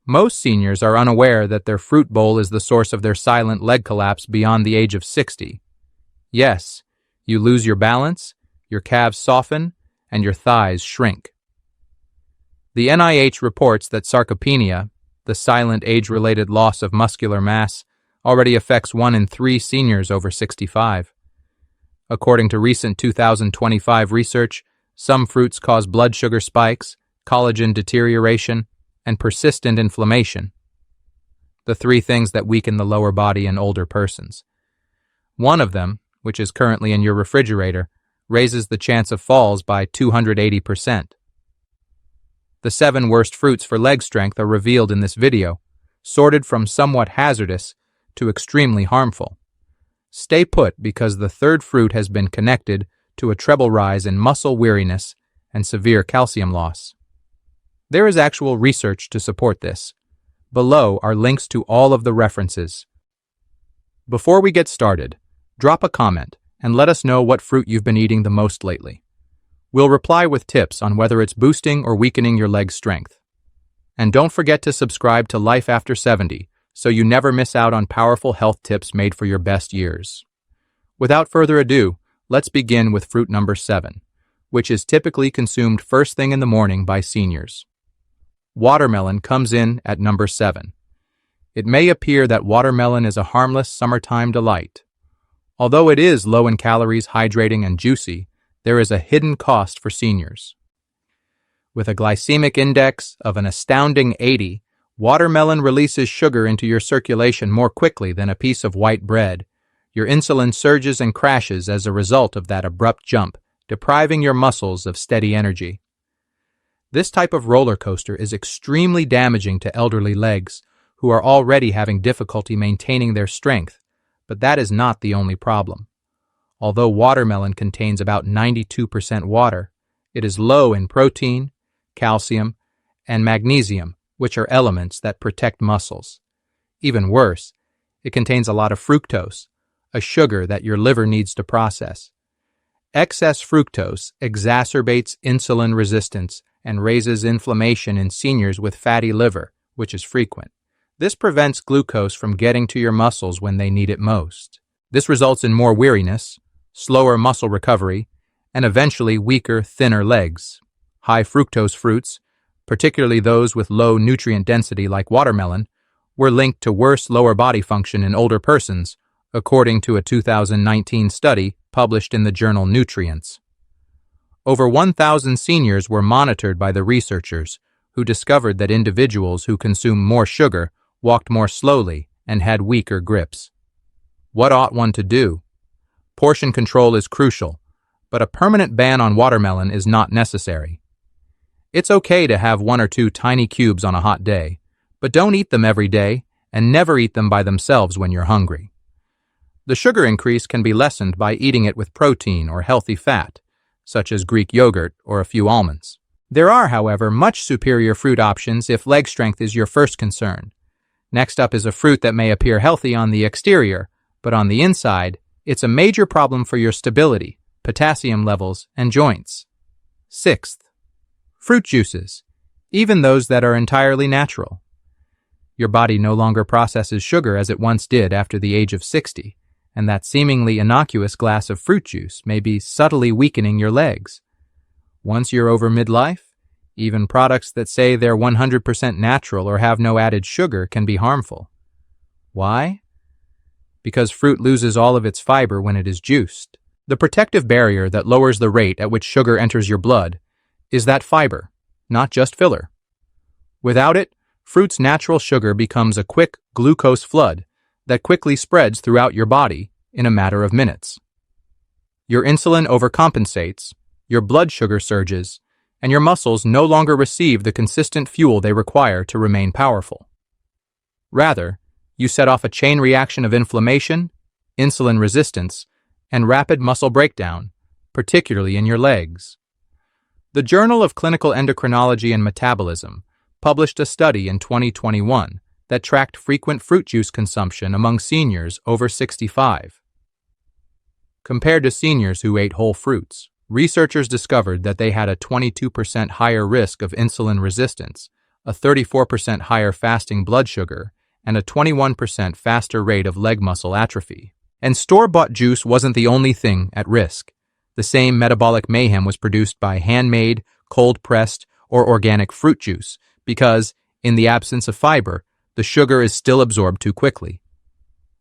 Most seniors are unaware that their fruit bowl is the source of their silent leg collapse beyond the age of 60. Yes, you lose your balance, your calves soften, and your thighs shrink. The NIH reports that sarcopenia, the silent age-related loss of muscular mass, already affects 1 in 3 seniors over 65. According to recent 2025 research, some fruits cause blood sugar spikes, collagen deterioration, and persistent inflammation. The 3 things that weaken the lower body in older persons. One of them, which is currently in your refrigerator, raises the chance of falls by 280%. The 7 worst fruits for leg strength are revealed in this video, sorted from somewhat hazardous to extremely harmful. Stay put because the 3rd fruit has been connected to a treble rise in muscle weariness and severe calcium loss. There is actual research to support this. Below are links to all of the references. Before we get started, drop a comment and let us know what fruit you've been eating the most lately. We'll reply with tips on whether it's boosting or weakening your leg strength. And don't forget to subscribe to Life After 70 so you never miss out on powerful health tips made for your best years. Without further ado, let's begin with fruit number 7, which is typically consumed first thing in the morning by seniors. Watermelon comes in at number 7. It may appear that watermelon is a harmless summertime delight. Although it is low in calories, hydrating, and juicy, there is a hidden cost for seniors. With a glycemic index of an astounding 80, watermelon releases sugar into your circulation more quickly than a piece of white bread. Your insulin surges and crashes as a result of that abrupt jump, depriving your muscles of steady energy. This type of roller coaster is extremely damaging to elderly legs who are already having difficulty maintaining their strength, but that is not the only problem. Although watermelon contains about 92% water, it is low in protein, calcium, and magnesium, which are elements that protect muscles. Even worse, it contains a lot of fructose, a sugar that your liver needs to process. Excess fructose exacerbates insulin resistance and raises inflammation in seniors with fatty liver, which is frequent. This prevents glucose from getting to your muscles when they need it most. This results in more weariness, slower muscle recovery, and eventually weaker, thinner legs. High fructose fruits, particularly those with low nutrient density like watermelon, were linked to worse lower body function in older persons, according to a 2019 study published in the journal Nutrients. Over 1,000 seniors were monitored by the researchers, who discovered that individuals who consumed more sugar walked more slowly and had weaker grips. What ought one to do? Portion control is crucial, but a permanent ban on watermelon is not necessary. It's okay to have 1 or 2 tiny cubes on a hot day, but don't eat them every day and never eat them by themselves when you're hungry. The sugar increase can be lessened by eating it with protein or healthy fat, such as Greek yogurt or a few almonds. There are, however, much superior fruit options if leg strength is your first concern. Next up is a fruit that may appear healthy on the exterior, but on the inside, it's a major problem for your stability, potassium levels, and joints. 6th, fruit juices, even those that are entirely natural. Your body no longer processes sugar as it once did after the age of 60, and that seemingly innocuous glass of fruit juice may be subtly weakening your legs. Once you're over midlife, even products that say they're 100% natural or have no added sugar can be harmful. Why? Because fruit loses all of its fiber when it is juiced. The protective barrier that lowers the rate at which sugar enters your blood is that fiber, not just filler. Without it, fruit's natural sugar becomes a quick glucose flood that quickly spreads throughout your body in a matter of minutes. Your insulin overcompensates, your blood sugar surges, and your muscles no longer receive the consistent fuel they require to remain powerful. Rather, you set off a chain reaction of inflammation, insulin resistance, and rapid muscle breakdown, particularly in your legs. The Journal of Clinical Endocrinology and Metabolism published a study in 2021 that tracked frequent fruit juice consumption among seniors over 65. Compared to seniors who ate whole fruits, researchers discovered that they had a 22% higher risk of insulin resistance, a 34% higher fasting blood sugar, and a 21% faster rate of leg muscle atrophy. And store-bought juice wasn't the only thing at risk. The same metabolic mayhem was produced by handmade, cold-pressed, or organic fruit juice because, in the absence of fiber, the sugar is still absorbed too quickly.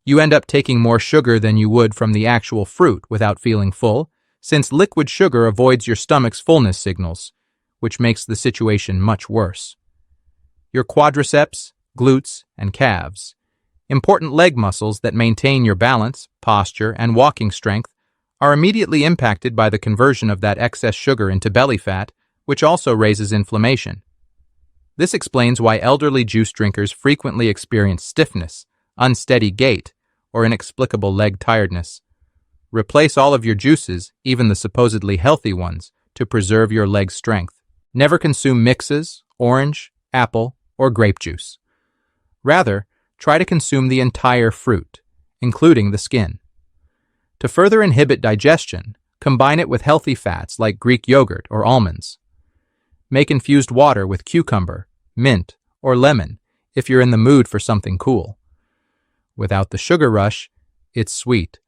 You end up taking more sugar than you would from the actual fruit without feeling full, since liquid sugar avoids your stomach's fullness signals, which makes the situation much worse. Your quadriceps, glutes, and calves, important leg muscles that maintain your balance, posture, and walking strength, are immediately impacted by the conversion of that excess sugar into belly fat, which also raises inflammation. This explains why elderly juice drinkers frequently experience stiffness, unsteady gait, or inexplicable leg tiredness. Replace all of your juices, even the supposedly healthy ones, to preserve your leg strength. Never consume mixes, orange, apple, or grape juice. Rather, try to consume the entire fruit, including the skin. To further inhibit digestion, combine it with healthy fats like Greek yogurt or almonds. Make infused water with cucumber, mint, or lemon if you're in the mood for something cool. Without the sugar rush, it's sweet.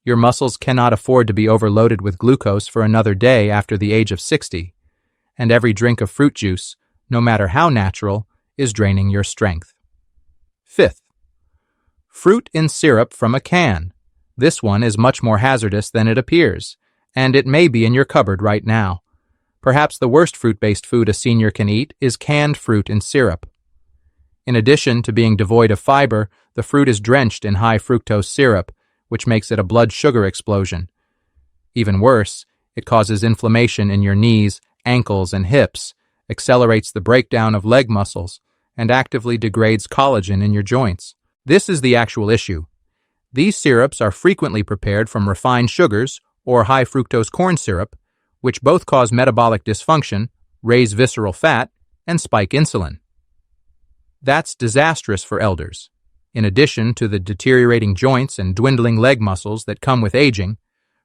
Your muscles cannot afford to be overloaded with glucose for another day after the age of 60, and every drink of fruit juice, no matter how natural, is draining your strength. Fifth, fruit in syrup from a can. This one is much more hazardous than it appears, and it may be in your cupboard right now. Perhaps the worst fruit-based food a senior can eat is canned fruit in syrup. In addition to being devoid of fiber, the fruit is drenched in high fructose syrup, which makes it a blood sugar explosion. Even worse, it causes inflammation in your knees, ankles, and hips, accelerates the breakdown of leg muscles, and actively degrades collagen in your joints. This is the actual issue. These syrups are frequently prepared from refined sugars or high fructose corn syrup, which both cause metabolic dysfunction, raise visceral fat, and spike insulin. That's disastrous for elders. In addition to the deteriorating joints and dwindling leg muscles that come with aging,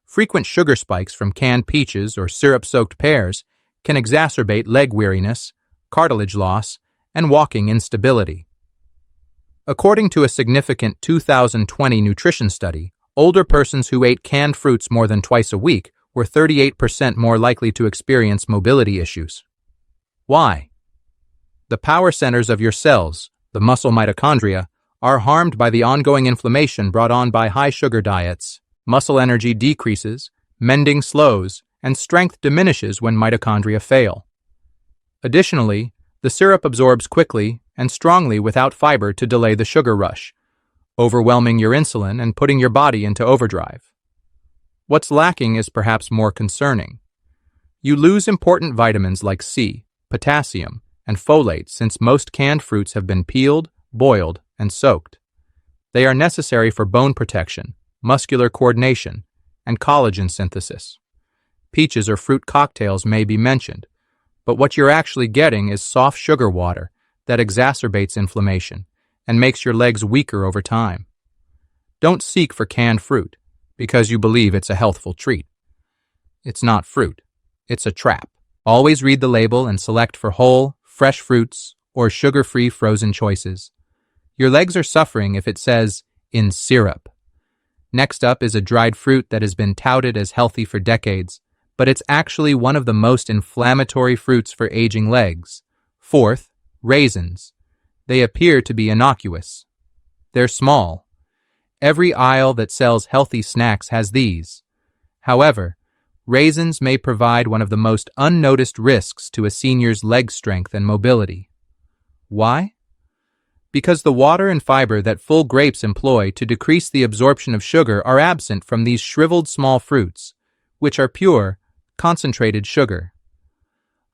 frequent sugar spikes from canned peaches or syrup-soaked pears can exacerbate leg weariness, cartilage loss, and walking instability. According to a significant 2020 nutrition study, older persons who ate canned fruits more than twice a week were 38% more likely to experience mobility issues. Why? The power centers of your cells, the muscle mitochondria, are harmed by the ongoing inflammation brought on by high-sugar diets. Muscle energy decreases, mending slows, and strength diminishes when mitochondria fail. Additionally, the syrup absorbs quickly and strongly without fiber to delay the sugar rush, overwhelming your insulin and putting your body into overdrive. What's lacking is perhaps more concerning. You lose important vitamins like C, potassium, and folate since most canned fruits have been peeled, boiled, and soaked. They are necessary for bone protection, muscular coordination, and collagen synthesis. Peaches or fruit cocktails may be mentioned, but what you're actually getting is soft sugar water that exacerbates inflammation and makes your legs weaker over time. Don't seek for canned fruit because you believe it's a healthful treat. It's not fruit. It's a trap. Always read the label and select for whole, fresh fruits or sugar-free frozen choices. Your legs are suffering if it says, in syrup. Next up is a dried fruit that has been touted as healthy for decades, but it's actually one of the most inflammatory fruits for aging legs. Fourth, raisins. They appear to be innocuous. They're small. Every aisle that sells healthy snacks has these. However, raisins may provide one of the most unnoticed risks to a senior's leg strength and mobility. Why? Because the water and fiber that full grapes employ to decrease the absorption of sugar are absent from these shriveled small fruits, which are pure, concentrated sugar.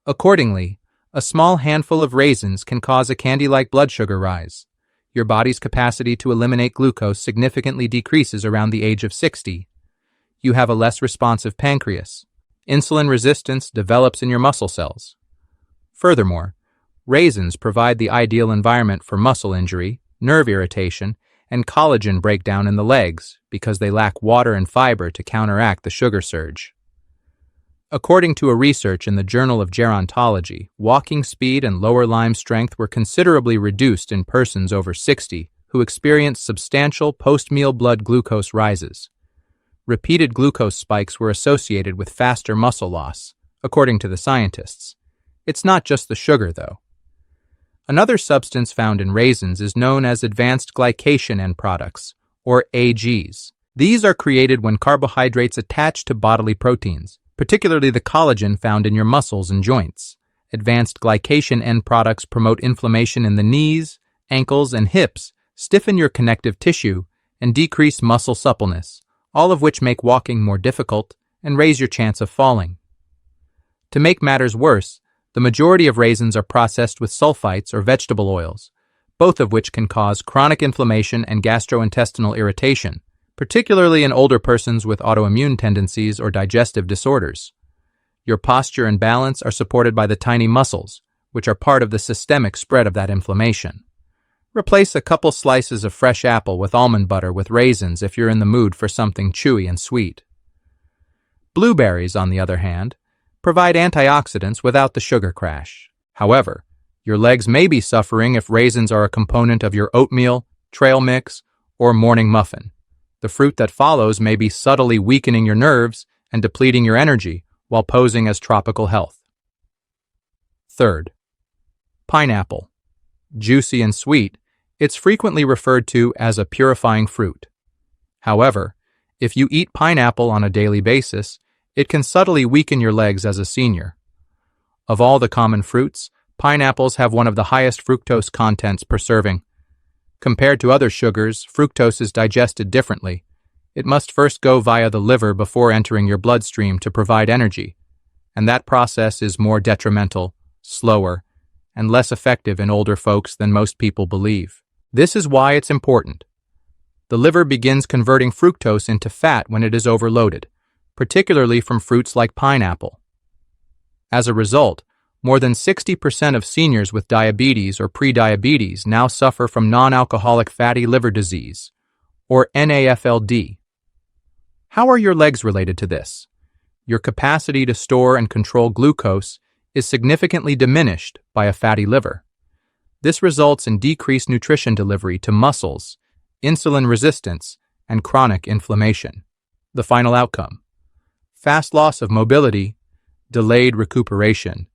Accordingly, a small handful of raisins can cause a candy-like blood sugar rise. Your body's capacity to eliminate glucose significantly decreases around the age of 60. You have a less responsive pancreas. Insulin resistance develops in your muscle cells. Furthermore, raisins provide the ideal environment for muscle injury, nerve irritation, and collagen breakdown in the legs because they lack water and fiber to counteract the sugar surge. According to a research in the Journal of Gerontology, walking speed and lower limb strength were considerably reduced in persons over 60 who experienced substantial post-meal blood glucose rises. Repeated glucose spikes were associated with faster muscle loss, according to the scientists. It's not just the sugar, though. Another substance found in raisins is known as advanced glycation end products, or AGs. These are created when carbohydrates attach to bodily proteins, particularly the collagen found in your muscles and joints. Advanced glycation end products promote inflammation in the knees, ankles, and hips, stiffen your connective tissue, and decrease muscle suppleness, all of which make walking more difficult and raise your chance of falling. To make matters worse, the majority of raisins are processed with sulfites or vegetable oils, both of which can cause chronic inflammation and gastrointestinal irritation, particularly in older persons with autoimmune tendencies or digestive disorders. Your posture and balance are supported by the tiny muscles, which are part of the systemic spread of that inflammation. Replace a couple slices of fresh apple with almond butter with raisins if you're in the mood for something chewy and sweet. Blueberries, on the other hand, provide antioxidants without the sugar crash. However, your legs may be suffering if raisins are a component of your oatmeal, trail mix, or morning muffin. The fruit that follows may be subtly weakening your nerves and depleting your energy while posing as tropical health. Third, pineapple. Juicy and sweet, it's frequently referred to as a purifying fruit. However, if you eat pineapple on a daily basis, it can subtly weaken your legs as a senior. Of all the common fruits, pineapples have one of the highest fructose contents per serving. Compared to other sugars, fructose is digested differently. It must first go via the liver before entering your bloodstream to provide energy, and that process is more detrimental, slower, and less effective in older folks than most people believe. This is why it's important. The liver begins converting fructose into fat when it is overloaded, particularly from fruits like pineapple. As a result, more than 60% of seniors with diabetes or prediabetes now suffer from non-alcoholic fatty liver disease, or NAFLD. How are your legs related to this? Your capacity to store and control glucose is significantly diminished by a fatty liver. This results in decreased nutrition delivery to muscles, insulin resistance, and chronic inflammation. The final outcome: fast loss of mobility, delayed recuperation,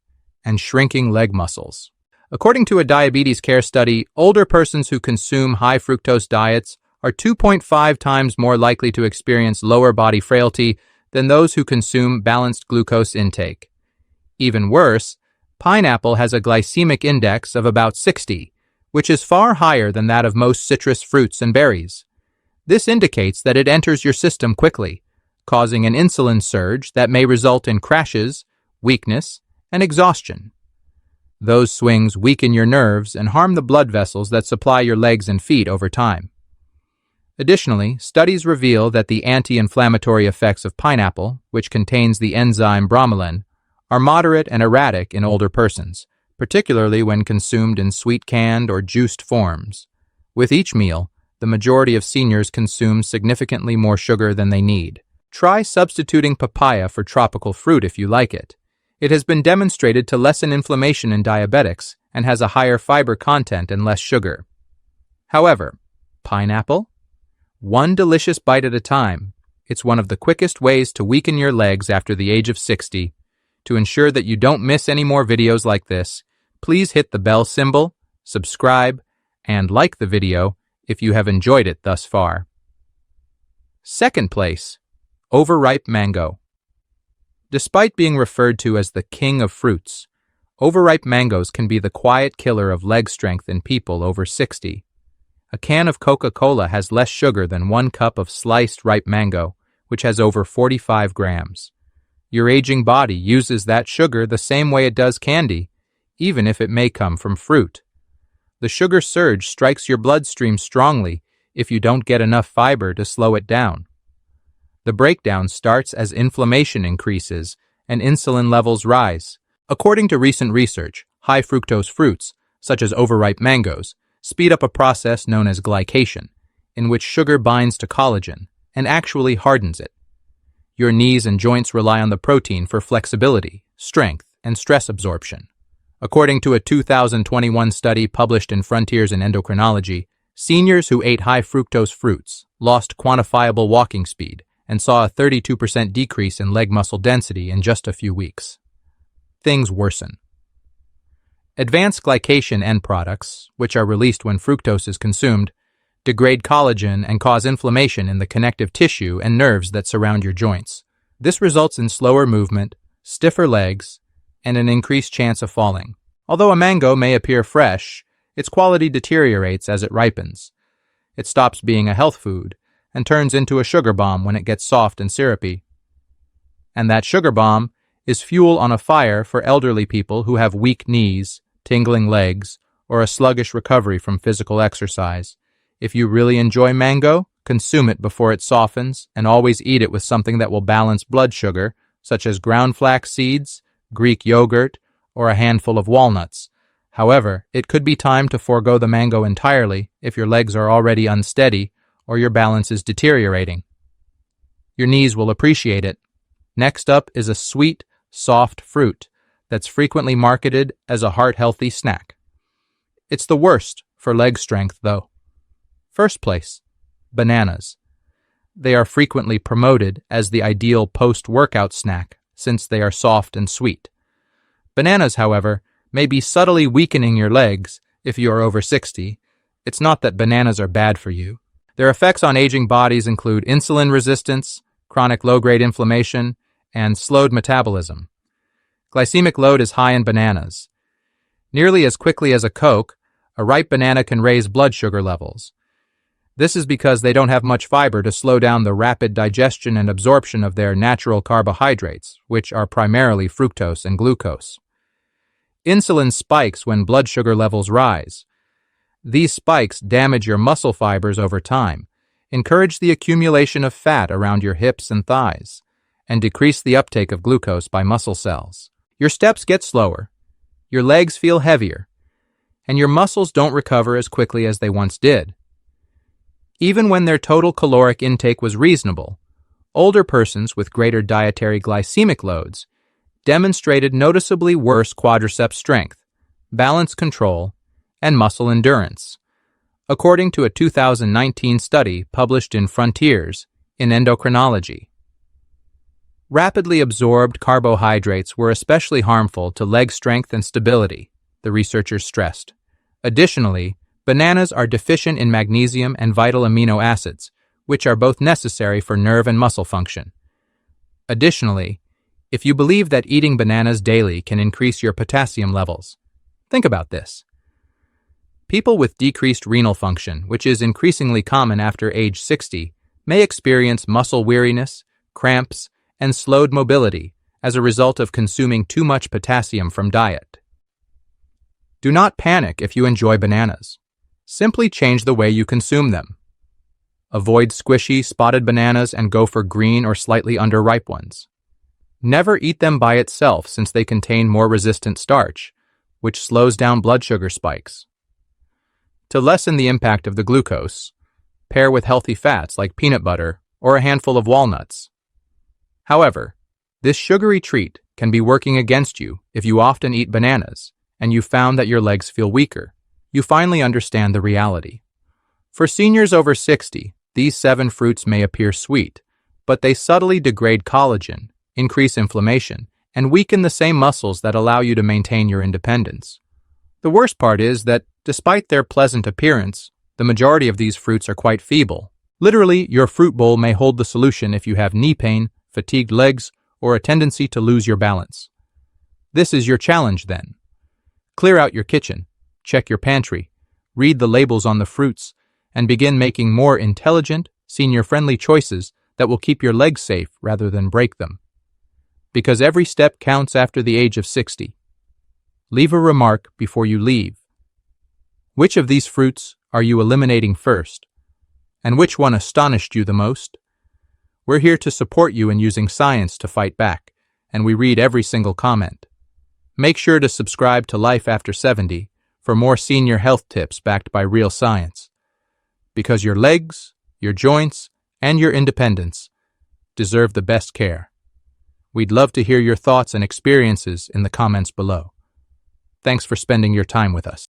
and shrinking leg muscles. According to a diabetes care study, older persons who consume high fructose diets are 2.5 times more likely to experience lower body frailty than those who consume balanced glucose intake. Even worse, pineapple has a glycemic index of about 60, which is far higher than that of most citrus fruits and berries. This indicates that it enters your system quickly, causing an insulin surge that may result in crashes, weakness, and exhaustion. Those swings weaken your nerves and harm the blood vessels that supply your legs and feet over time. Additionally, studies reveal that the anti-inflammatory effects of pineapple, which contains the enzyme bromelain, are moderate and erratic in older persons, particularly when consumed in sweet canned or juiced forms. With each meal, the majority of seniors consume significantly more sugar than they need. Try substituting papaya for tropical fruit if you like it. It has been demonstrated to lessen inflammation in diabetics and has a higher fiber content and less sugar. However, pineapple? One delicious bite at a time. It's one of the quickest ways to weaken your legs after the age of 60. To ensure that you don't miss any more videos like this, please hit the bell symbol, subscribe, and like the video if you have enjoyed it thus far. Second place, overripe mango. Despite being referred to as the king of fruits, overripe mangoes can be the quiet killer of leg strength in people over 60. A can of Coca-Cola has less sugar than 1 cup of sliced ripe mango, which has over 45 grams. Your aging body uses that sugar the same way it does candy, even if it may come from fruit. The sugar surge strikes your bloodstream strongly if you don't get enough fiber to slow it down. The breakdown starts as inflammation increases and insulin levels rise. According to recent research, high fructose fruits, such as overripe mangoes, speed up a process known as glycation, in which sugar binds to collagen and actually hardens it. Your knees and joints rely on the protein for flexibility, strength, and stress absorption. According to a 2021 study published in Frontiers in Endocrinology, seniors who ate high fructose fruits lost quantifiable walking speed and saw a 32% decrease in leg muscle density in just a few weeks. Things worsen. Advanced glycation end products, which are released when fructose is consumed, degrade collagen and cause inflammation in the connective tissue and nerves that surround your joints. This results in slower movement, stiffer legs, and an increased chance of falling. Although a mango may appear fresh, its quality deteriorates as it ripens. It stops being a health food and turns into a sugar bomb when it gets soft and syrupy. And that sugar bomb is fuel on a fire for elderly people who have weak knees, tingling legs, or a sluggish recovery from physical exercise. If you really enjoy mango, consume it before it softens and always eat it with something that will balance blood sugar, such as ground flax seeds, Greek yogurt, or a handful of walnuts. However, it could be time to forego the mango entirely if your legs are already unsteady or your balance is deteriorating. Your knees will appreciate it. Next up is a sweet, soft fruit that's frequently marketed as a heart-healthy snack. It's the worst for leg strength, though. First place, bananas. They are frequently promoted as the ideal post-workout snack since they are soft and sweet. Bananas, however, may be subtly weakening your legs if you are over 60. It's not that bananas are bad for you. Their effects on aging bodies include insulin resistance, chronic low-grade inflammation, and slowed metabolism. Glycemic load is high in bananas. Nearly as quickly as a Coke, a ripe banana can raise blood sugar levels. This is because they don't have much fiber to slow down the rapid digestion and absorption of their natural carbohydrates, which are primarily fructose and glucose. Insulin spikes when blood sugar levels rise. These spikes damage your muscle fibers over time, encourage the accumulation of fat around your hips and thighs, and decrease the uptake of glucose by muscle cells. Your steps get slower, your legs feel heavier, and your muscles don't recover as quickly as they once did. Even when their total caloric intake was reasonable, older persons with greater dietary glycemic loads demonstrated noticeably worse quadriceps strength, balance control, and muscle endurance, according to a 2019 study published in Frontiers in Endocrinology. Rapidly absorbed carbohydrates were especially harmful to leg strength and stability, the researchers stressed. Additionally, bananas are deficient in magnesium and vital amino acids, which are both necessary for nerve and muscle function. Additionally, if you believe that eating bananas daily can increase your potassium levels, think about this. People with decreased renal function, which is increasingly common after age 60, may experience muscle weariness, cramps, and slowed mobility as a result of consuming too much potassium from diet. Do not panic if you enjoy bananas. Simply change the way you consume them. Avoid squishy, spotted bananas and go for green or slightly underripe ones. Never eat them by itself since they contain more resistant starch, which slows down blood sugar spikes. To lessen the impact of the glucose, pair with healthy fats like peanut butter or a handful of walnuts. However, this sugary treat can be working against you if you often eat bananas and you found that your legs feel weaker. You finally understand the reality. For seniors over 60, these 7 fruits may appear sweet, but they subtly degrade collagen, increase inflammation, and weaken the same muscles that allow you to maintain your independence. The worst part is that, despite their pleasant appearance, the majority of these fruits are quite feeble. Literally, your fruit bowl may hold the solution if you have knee pain, fatigued legs, or a tendency to lose your balance. This is your challenge then. Clear out your kitchen, check your pantry, read the labels on the fruits, and begin making more intelligent, senior-friendly choices that will keep your legs safe rather than break them. Because every step counts after the age of 60. Leave a remark before you leave. Which of these fruits are you eliminating first? And which one astonished you the most? We're here to support you in using science to fight back, and we read every single comment. Make sure to subscribe to Life After 70 for more senior health tips backed by real science. Because your legs, your joints, and your independence deserve the best care. We'd love to hear your thoughts and experiences in the comments below. Thanks for spending your time with us.